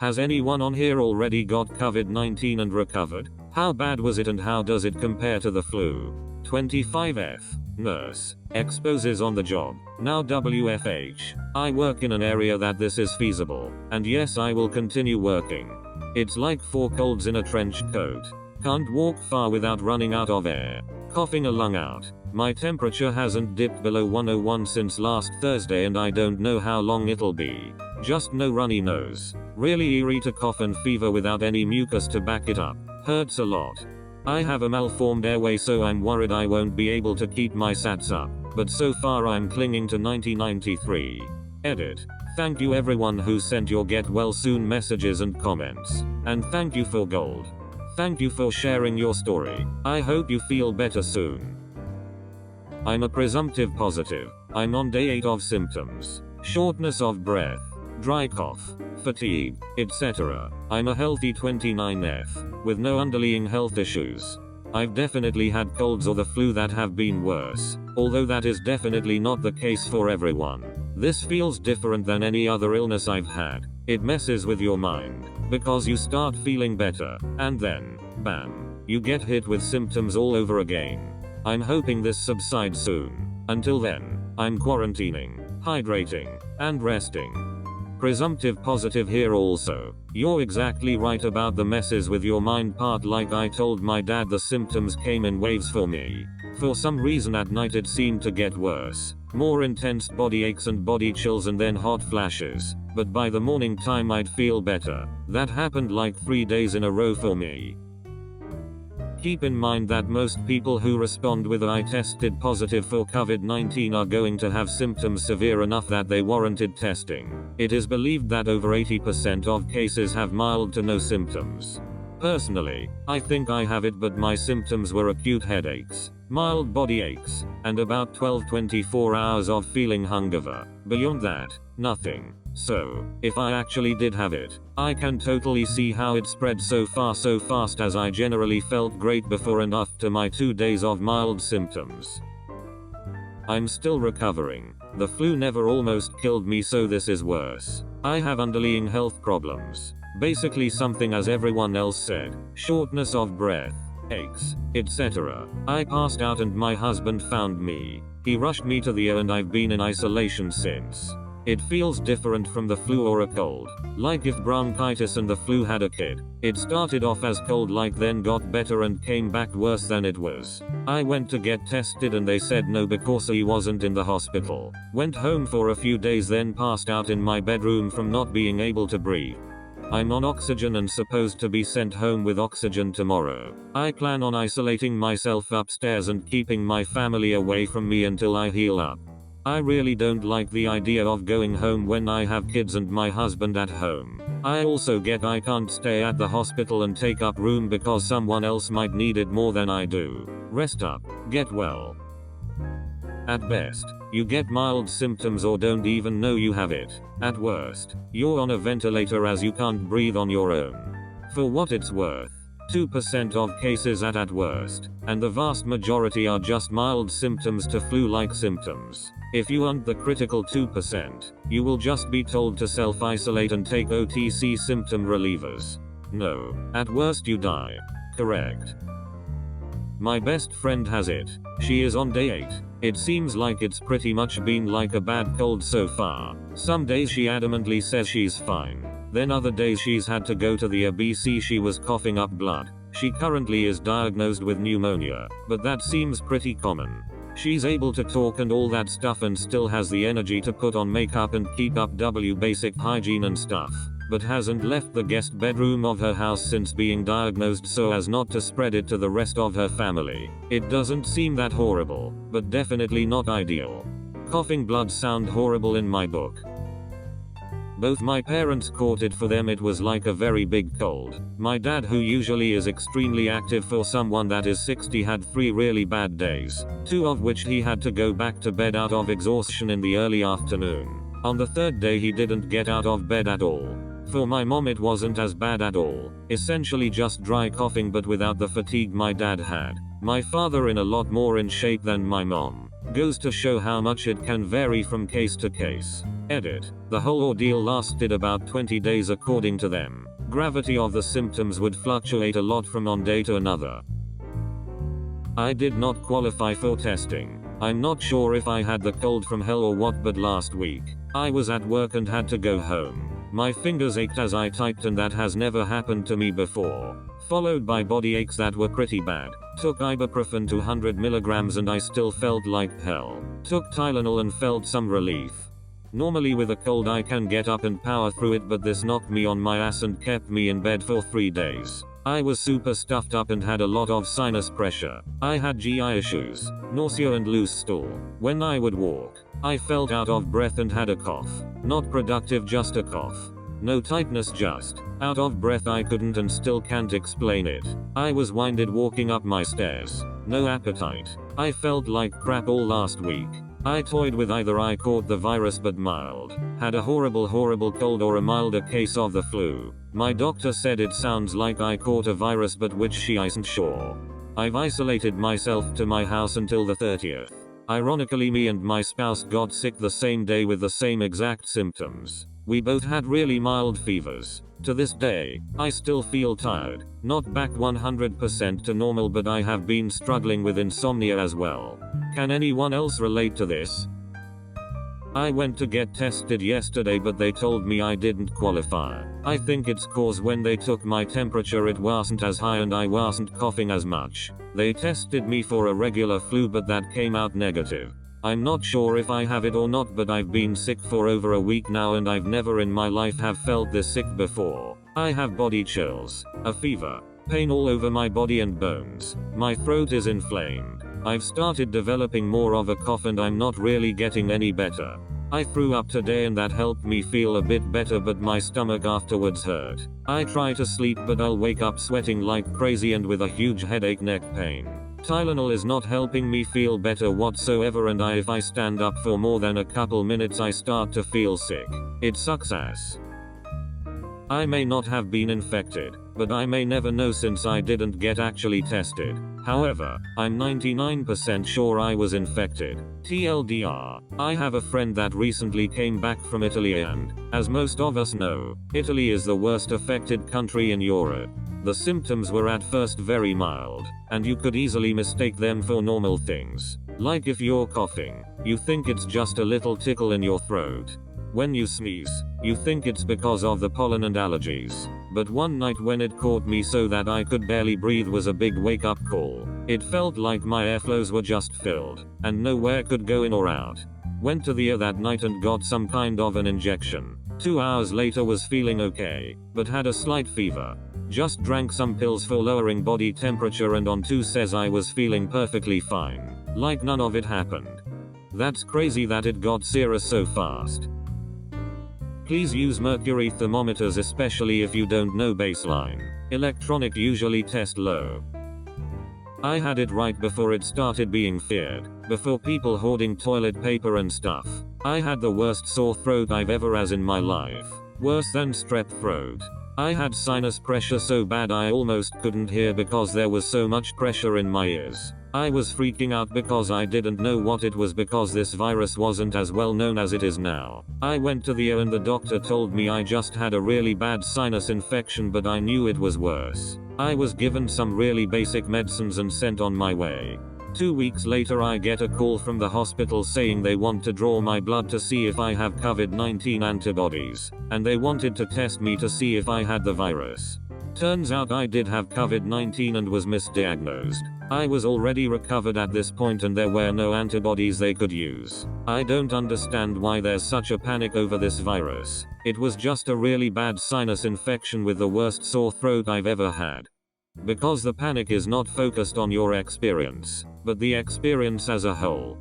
Has anyone on here already got COVID-19 and recovered? How bad was it and how does it compare to the flu? 25F. Nurse. Exposes on the job. Now WFH. I work in an area that this is feasible. And yes, I will continue working. It's like 4 colds in a trench coat. Can't walk far without running out of air. Coughing a lung out. My temperature hasn't dipped below 101 since last Thursday and I don't know how long it'll be. Just no runny nose. Really eerie to cough and fever without any mucus to back it up. Hurts a lot. I have a malformed airway so I'm worried I won't be able to keep my sats up. But so far I'm clinging to 9093. Edit. Thank you everyone who sent your get well soon messages and comments. And thank you for gold. Thank you for sharing your story. I hope you feel better soon. I'm a presumptive positive. I'm on day 8 of symptoms. Shortness of breath, dry cough, fatigue, etc. I'm a healthy 29F, with no underlying health issues. I've definitely had colds or the flu that have been worse, although that is definitely not the case for everyone. This feels different than any other illness I've had. It messes with your mind, because you start feeling better, and then, bam, you get hit with symptoms all over again. I'm hoping this subsides soon. Until then, I'm quarantining, hydrating, and resting. Presumptive positive here also. You're exactly right about the messes with your mind part. Like I told my dad, the symptoms came in waves for me. For some reason at night it seemed to get worse. More intense body aches and body chills and then hot flashes. But by the morning time I'd feel better. That happened like 3 days in a row for me. Keep in mind that most people who respond with "I tested positive for COVID-19" are going to have symptoms severe enough that they warranted testing. It is believed that over 80% of cases have mild to no symptoms. Personally, I think I have it, but my symptoms were acute headaches, mild body aches, and about 12-24 hours of feeling hungover. Beyond that, nothing. So, if I actually did have it, I can totally see how it spread so fast as I generally felt great before and after my 2 days of mild symptoms. I'm still recovering. The flu never almost killed me, so this is worse. I have underlying health problems. Basically something as everyone else said. Shortness of breath, aches, etc. I passed out and my husband found me. He rushed me to the ER and I've been in isolation since. It feels different from the flu or a cold. Like if bronchitis and the flu had a kid. It started off as cold-like, then got better and came back worse than it was. I went to get tested and they said no because he wasn't in the hospital. Went home for a few days, then passed out in my bedroom from not being able to breathe. I'm on oxygen and supposed to be sent home with oxygen tomorrow. I plan on isolating myself upstairs and keeping my family away from me until I heal up. I really don't like the idea of going home when I have kids and my husband at home. I also get I can't stay at the hospital and take up room because someone else might need it more than I do. Rest up, get well. At best, you get mild symptoms or don't even know you have it. At worst, you're on a ventilator as you can't breathe on your own. For what it's worth, 2% of cases at worst, and the vast majority are just mild symptoms to flu-like symptoms. If you aren't the critical 2%, you will just be told to self-isolate and take OTC symptom relievers. No, at worst you die. Correct. My best friend has it. She is on day 8. It seems like it's pretty much been like a bad cold so far. Some days she adamantly says she's fine. Then other days she's had to go to the ER. She was coughing up blood. She currently is diagnosed with pneumonia, but that seems pretty common. She's able to talk and all that stuff and still has the energy to put on makeup and keep up basic hygiene and stuff, but hasn't left the guest bedroom of her house since being diagnosed so as not to spread it to the rest of her family. It doesn't seem that horrible, but definitely not ideal. Coughing blood sound horrible in my book. Both my parents caught it. For them it was like a very big cold. My dad, who usually is extremely active for someone that is 60, had 3 really bad days, 2 of which he had to go back to bed out of exhaustion in the early afternoon. On the 3rd day he didn't get out of bed at all. For my mom it wasn't as bad at all, essentially just dry coughing but without the fatigue my dad had. My father in a lot more in shape than my mom. Goes to show how much it can vary from case to case. Edit. The whole ordeal lasted about 20 days according to them. Gravity of the symptoms would fluctuate a lot from one day to another. I did not qualify for testing. I'm not sure if I had the cold from hell or what, but last week, I was at work and had to go home. My fingers ached as I typed, and that has never happened to me before. Followed by body aches that were pretty bad. Took ibuprofen 200 milligrams and I still felt like hell. Took Tylenol and felt some relief. Normally with a cold I can get up and power through it, but this knocked me on my ass and kept me in bed for 3 days. I was super stuffed up and had a lot of sinus pressure. I had GI issues, nausea and loose stool. When I would walk, I felt out of breath and had a cough. Not productive, just a cough. No tightness, just out of breath. I couldn't and still can't explain it. I was winded walking up my stairs. No appetite. I felt like crap all last week. I toyed with either I caught the virus but mild, had a horrible cold, or a milder case of the flu. My doctor said it sounds like I caught a virus, but which she isn't sure. I've isolated myself to my house until the 30th. Ironically, me and my spouse got sick the same day with the same exact symptoms. We both had really mild fevers. To this day, I still feel tired. Not back 100% to normal, but I have been struggling with insomnia as well. Can anyone else relate to this? I went to get tested yesterday, but they told me I didn't qualify. I think it's cause when they took my temperature it wasn't as high and I wasn't coughing as much. They tested me for a regular flu, but that came out negative. I'm not sure if I have it or not, but I've been sick for over a week now and I've never in my life have felt this sick before. I have body chills, a fever, pain all over my body and bones. My throat is inflamed. I've started developing more of a cough and I'm not really getting any better. I threw up today and that helped me feel a bit better, but my stomach afterwards hurt. I try to sleep but I'll wake up sweating like crazy and with a huge headache, neck pain. Tylenol is not helping me feel better whatsoever, and if I stand up for more than a couple minutes I start to feel sick. It sucks ass. I may not have been infected, but I may never know since I didn't get actually tested. However, I'm 99% sure I was infected. TLDR, I have a friend that recently came back from Italy and, as most of us know, Italy is the worst affected country in Europe. The symptoms were at first very mild, and you could easily mistake them for normal things. Like if you're coughing, you think it's just a little tickle in your throat. When you sneeze, you think it's because of the pollen and allergies. But one night when it caught me so that I could barely breathe was a big wake-up call. It felt like my airflows were just filled, and nowhere could go in or out. Went to the ER that night and got some kind of an injection. 2 hours later was feeling okay, but had a slight fever. Just drank some pills for lowering body temperature and on 2 says I was feeling perfectly fine. Like none of it happened. That's crazy that it got serious so fast. Please use mercury thermometers, especially if you don't know baseline. Electronic usually test low. I had it right before it started being feared, before people hoarding toilet paper and stuff. I had the worst sore throat I've ever had in my life. Worse than strep throat. I had sinus pressure so bad I almost couldn't hear because there was so much pressure in my ears. I was freaking out because I didn't know what it was, because this virus wasn't as well known as it is now. I went to the ER and the doctor told me I just had a really bad sinus infection, but I knew it was worse. I was given some really basic medicines and sent on my way. 2 weeks later I get a call from the hospital saying they want to draw my blood to see if I have COVID-19 antibodies, and they wanted to test me to see if I had the virus. Turns out I did have COVID-19 and was misdiagnosed. I was already recovered at this point and there were no antibodies they could use. I don't understand why there's such a panic over this virus. It was just a really bad sinus infection with the worst sore throat I've ever had. Because the panic is not focused on your experience, but the experience as a whole.